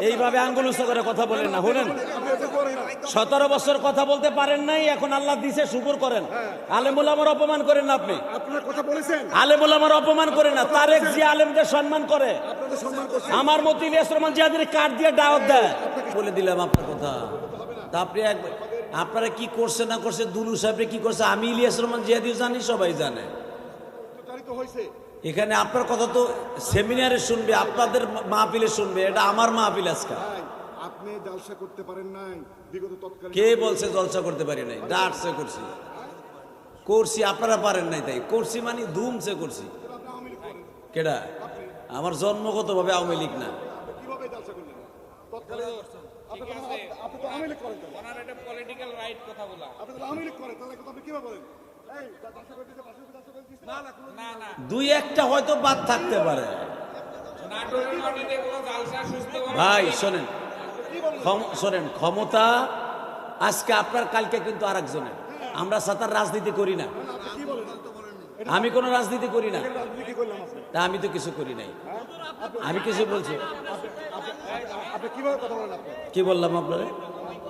এইভাবে আঙ্গুল উঁচু করে কথা বলেন না, শুনেন। 17 বছর কথা বলতে পারেন নাই, এখন আল্লাহ দিছে, শুকর করেন। আলেমুল আমার অপমান করেন না আপনি, আলেমুল আমার অপমান করেন না। তারেক জিয়া আলেমদের সম্মান করে, আমার মতো ইলিয়াস রহমান জিয়াদের কার্ড দিয়ে দাওয়াত দেয়। বলে দিলাম আপনার কথা। তা আপনি আপনারা কি করছে না করছে, দুলু সাহেব কি করছে, আমি ইলিয়াস রহমান জিয়াদিও জানি, সবাই জানে। এখানে আপনার কথা তো সেমিনারে শুনবে, আপনাদের মাহফিলে শুনবে, এটা আমার মাহফিল আজকে। আপনি জলসা করতে পারেন নাই বিগত তৎকালীন। কে বলছে জলসা করতে পারি নাই? ডাটসে করছি, করছি, আপনারা পারেন নাই তাই করছি, মানে ধুমসে করছি। কেডা? আমার জন্মগত ভাবে আওয়ামী লীগ না। কিভাবে জলসা করলেন তৎকালীন? আপনি তো আওয়ামী লীগ করেন, ওনার একটা পলিটিক্যাল রাইট কথা বলা। আপনি তো আওয়ামী লীগ করেন, তাহলে কথা আপনি কিভাবে বলেন? এই জলসা করতে যে পাশে জলসা করতে না না না না, দুই একটা হয়তো বাদ থাকতে পারে। নাটোরের মাটিতে কোনো জালসা সুস্থ ভাই শোনেন, শোনেন, ক্ষমতা আজকে আপনার, কালকে কিন্তু আরেকজনের। আমরা সাতার রাজনীতি করি না, কি বলেন? আমি কোনো রাজনীতি করি না, রাজনীতি কি করলাম আপনি? তা আমি তো কিছু করি নাই, আমি কিছু বলছি। আপনি কিভাবে কথা বলেন? আপনি কি বললাম আপনারে?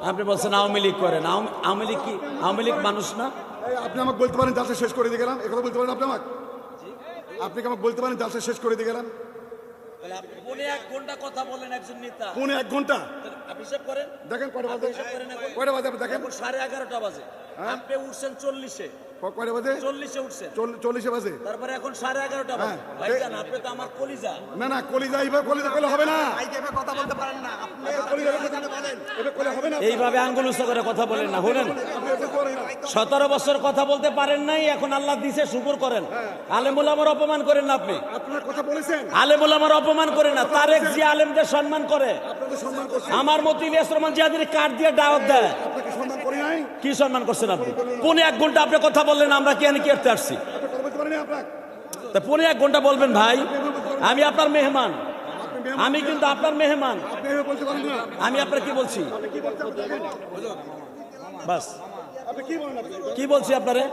আপনি বলছেন আওয়ামী লীগ করেন। আওয়ামী লীগ কি? আওয়ামী লীগ মানুষ না? এই আপনি আমাকে বলতে পারেন জলসা শেষ করে দিয়ে গেলাম, এই কথা বলতে পারেন আপনি আমাকে? আপনি কি আমাকে বলতে পারেন জলসা শেষ করে দিয়ে গেলাম? পৌনে 1 ঘন্টা কথা বলেন একজন নেতা, পৌনে 1 ঘন্টা। আপনি হিসাব করেন, দেখেন কয়টা বাজে, হিসাব করেন এখন। কয়টা বাজে আপনি দেখেন, এখন 11:30 বাজে, আপনি উঠছেন 40-এ, কয়টা বাজে? 40-এ উঠছেন, 40 বাজে। তারপরে এখন 11:30 বাজে। ভাইজান আপনি তো আমার কলিজা। না না, কলিজা এইভাবে কলিজা করলে হবে না, কথা বলতে পারেন না আপনি। কলিজা বলেন এটা করলে হবে না। এইভাবে আঙ্গুল উঁচু করে কথা বলেন না, শুনেন। আপনি এটা করেন না। 17 বছর কথা বলতে পারেন নাই, এখন আল্লাহ দিছে, শুকর করেন। আলেমুল আমার অপমান করেন না আপনি, আপনার কথা বলেছেন, আলেমুল আমার অপমান করেন না। তারেক জিয়া আলেমদের সম্মান করে, আপনাদের সম্মান করছি, আমার মতো ইলিয়াস রহমান জিয়াদের কার্ড দিয়ে দাওয়াত দেয়। আপনাকে সম্মান করি নাই। কি সম্মান করছেন আপনি? পৌনে 1 ঘন্টা আপনি কথা বললেন, আমরা কি কি করতে আসছি? আপনি কথা বলতে পারেন আপনার, তা পৌনে 1 ঘন্টা বলবেন ভাই? আমি আপনার মেহমান, আমি কিন্তু আপনার মেহমান। আপনি এভাবে বলতে পারেন না। আমি আপনার কি বলছি? কি বলতে আপনি? বাস আপনি কি বলেন? আপনি কি বলছি আপনারে?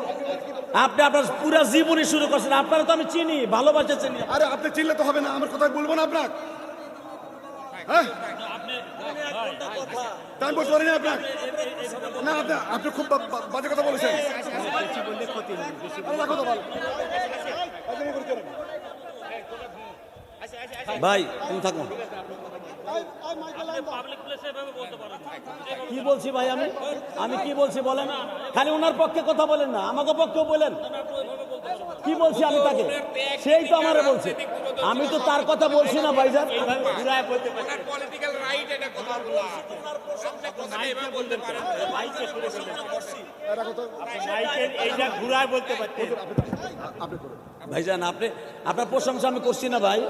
আপনি আপনার পুরো জীবনী শুরু করছেন, আপনারা তো আমি চিনি, ভালোবাসে চিনি। আরে আপনি চিনলে তো হবে না, আমার কথা বলবো না আপনার। হ্যাঁ তাই বলতে পারি না আপনার। না আপনি খুব বাজে কথা বলেছেন। আরে কথা বল। ভাই তুমি থাকো। কি বলছি ভাই? আমি কি বলছি বলেন? খালি ওনার পক্ষে কথা বলেন না, আমাকে পক্ষেও বলেন। কি বলছি আমি তাকে? সেই তো আমারে বলছে, আমি তো তার কথা বলছি না ভাইজান। পলিটিক্যাল রাইট এটা কথা বলা। এইভাবে বলতে পারেন। ভাইজান আপনার প্রশংসা আমি করছি না ভাই,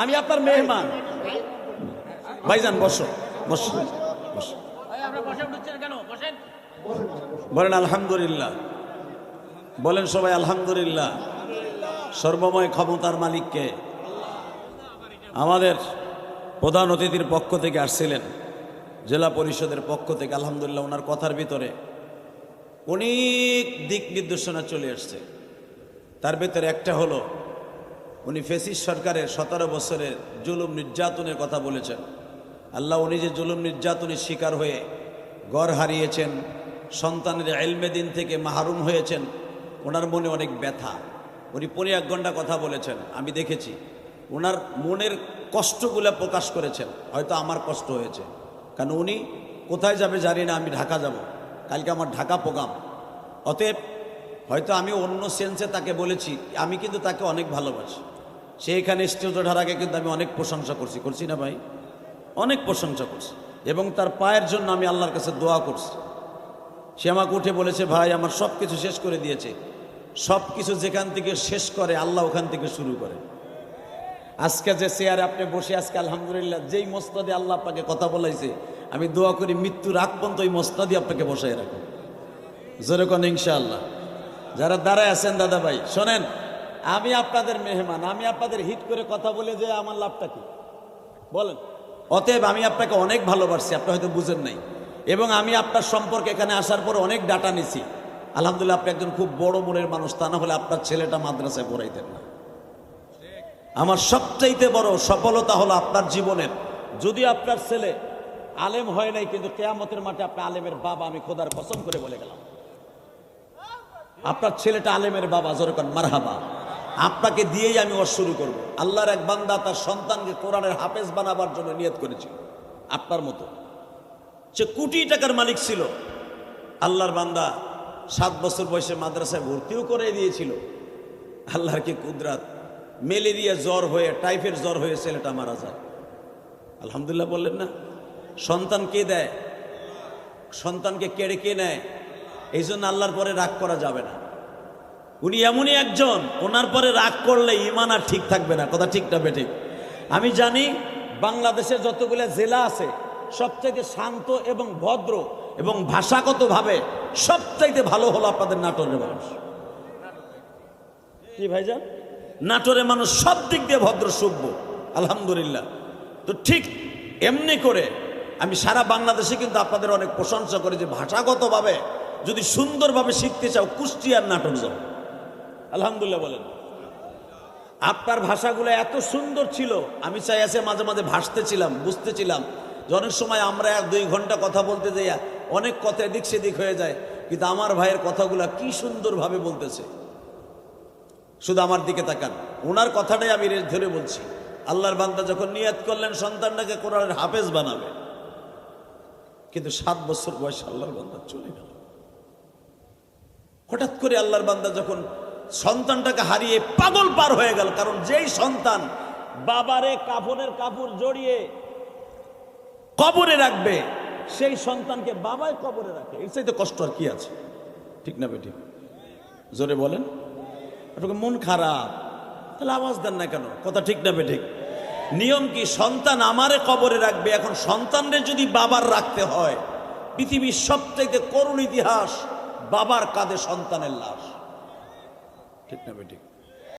আমি আপনার মেহমান। ভাইজান বসো, বসো, বসো। বলেন আলহামদুলিল্লাহ, বলেন সবাই আলহামদুলিল্লাহ। সর্বময় ক্ষমতার মালিককে। আমাদের প্রধান অতিথির পক্ষ থেকে আসছিলেন, জেলা পরিষদের পক্ষ থেকে, আলহামদুলিল্লাহ। ওনার কথার ভিতরে অনেক দিক নির্দেশনা চলে আসছে। তার ভিতরে একটা হলো, উনি ফ্যাসিস্ট সরকারের 17 বছরের জুলুম নির্যাতনের কথা বলেছেন। আল্লাহ, উনি যে জুলুম নির্যাতনের শিকার হয়ে ঘর হারিয়েছেন, সন্তানের ইলমে দিন থেকে মাহরুম হয়েছেন, ওনার মনে অনেক ব্যথা। উনি 1 ঘন্টা কথা বলেছেন, আমি দেখেছি। ওনার মনের কষ্টগুলো প্রকাশ করেছেন। হয়তো আমার কষ্ট হয়েছে, কারণ উনি কোথায় যাবে জানি না, আমি ঢাকা যাব, কালকে আমার ঢাকা প্রোগ্রাম। অতএব হয়তো আমি অন্য সেন্সে তাকে বলেছি, আমি কিন্তু তাকে অনেক ভালোবাসি। সে এখানে স্টেজ ওঠার আগে কিন্তু আমি অনেক প্রশংসা করছি না ভাই? অনেক প্রশংসা করছি, এবং তার পায়ের জন্য আমি আল্লাহর কাছে দোয়া করছি। সে আমাকে উঠে বলেছে, ভাই আমার সব কিছু শেষ করে দিয়েছে। সব কিছু যেখান থেকে শেষ করে আল্লাহ ওখান থেকে শুরু করে। আজকে যে চেয়ারে আপনি বসে, আজকে আলহামদুলিল্লাহ যেই মসনদে আল্লাহ আপনাকে কথা বলাইছে, আমি দোয়া করি মৃত্যুর আগ পর্যন্ত ওই মসনদে আপনাকে বসাই রাখুন। জোরে কোন ইনশাআল্লাহ। যারা দাঁড়ায় আছেন দাদা ভাই শোনেন, আমি আপনাদের মেহমান, আমি আপনাদের হিট করে কথা বলে যে আমার লাভটা কি বলেন? অতএব আমি আপনাকে অনেক ভালোবাসি, আপনি হয়তো বুঝেন নাই। এবং আমি আপনার সম্পর্কে এখানে আসার পর অনেক ডাটা নিছি। আলহামদুলিল্লাহ, আপনি একজন খুব বড় মনের মানুষ, তা না হলে আপনার ছেলেটা মাদ্রাসায় পড়াইতেন না। আমার সবচাইতে বড় সফলতা হলো আপনার জীবনের যদি আপনার ছেলে আলেম হয় নাই, কিন্তু কিয়ামতের মাঠে আপনি আলেমের বাবা, আমি খোদার কসম করে বলে গেলাম, আপনার ছেলেটা আলেমের বাবা, জোরে কোন মারহাবা। আপনাকে দিয়েই আমি ওয়াজ শুরু করব। আল্লাহর এক বান্দা তার সন্তানকে কোরআনের হাফেজ বানাবার জন্য নিয়ত করেছিল, আপনার মতো। সে কোটি টাকার মালিক ছিল। আল্লাহর বান্দা 7 বছর বয়সে মাদ্রাসায় ভর্তিও করে দিয়েছিল। আল্লাহর কি কুদরাত, ম্যালেরিয়া জ্বর হয়ে, টাইফয়েড জ্বর হয়ে ছেলেটা মারা যায়। আলহামদুলিল্লাহ বললেন না? সন্তান কে দেয়? সন্তানকে কেড়ে কে নেয়? এই জন্য আল্লাহর পরে রাগ করা যাবে না। উনি এমনই একজন, ওনার পরে রাগ করলে ইমান আর ঠিক থাকবে না। কথা ঠিক না বেঠিক? আমি জানি বাংলাদেশের যতগুলো জেলা আছে সবচাইতে শান্ত এবং ভদ্র এবং ভাষাগতভাবে সবচাইতে ভালো হলো আপনাদের নাটোরের মানুষ। কি ভাইজান? নাটোরের মানুষ সব দিক দিয়ে ভদ্র সভ্য, আলহামদুলিল্লাহ। তো ঠিক এমনি করে আমি সারা বাংলাদেশে কিন্তু আপনাদের অনেক প্রশংসা করি যে ভাষাগতভাবে যদি সুন্দরভাবে শিখতে চাও কুষ্টিয়ার নাটক যাও। আলহামদুলিল্লাহ বলেন। আপনার ভাষাগুলো এত সুন্দর ছিল, আমি চাই আছে মাঝে মাঝে ভাসতেছিলাম, বুঝতেছিলাম যে অনেক সময় আমরা 1-2 ঘন্টা কথা বলতে যাই, অনেক কথা এদিক সেদিক হয়ে যায়, কিন্তু আমার ভাইয়ের কথাগুলো কি সুন্দরভাবে বলতেছে। শুধু আমার দিকে তাকান, ওনার কথাটাই আমি ধরে বলছি। আল্লাহর বান্দা যখন নিয়ত করলেন সন্তানটাকে কোরআনের হাফেজ বানাবে, কিন্তু 7 বছর বয়সে আল্লাহর বান্দা চলে গেল। হঠাৎ করে আল্লাহর বান্দা যখন সন্তানটাকে হারিয়ে পাগল পার হয়ে গেল, কারণ যেই সন্তান বাবারে কাফনের কাপড় জড়িয়ে কবরে রাখবে, সেই সন্তানকে বাবাই কবরে রাখে, এর চাইতে কষ্ট আর কি আছে? ঠিক না বেঠিক? জোরে বলেন। আপনাকে মন খারাপ, তাহলে আওয়াজ দেন না কেন? কথা ঠিক না বেঠিক? নিয়ম কি? সন্তান আমারে কবরে রাখবে, এখন সন্তানরে যদি বাবার রাখতে হয়, পৃথিবীর সবচাইতে করুণ ইতিহাস, বাবার কাঁধে সন্তানের লাশ। ঠিক না বেঠিক?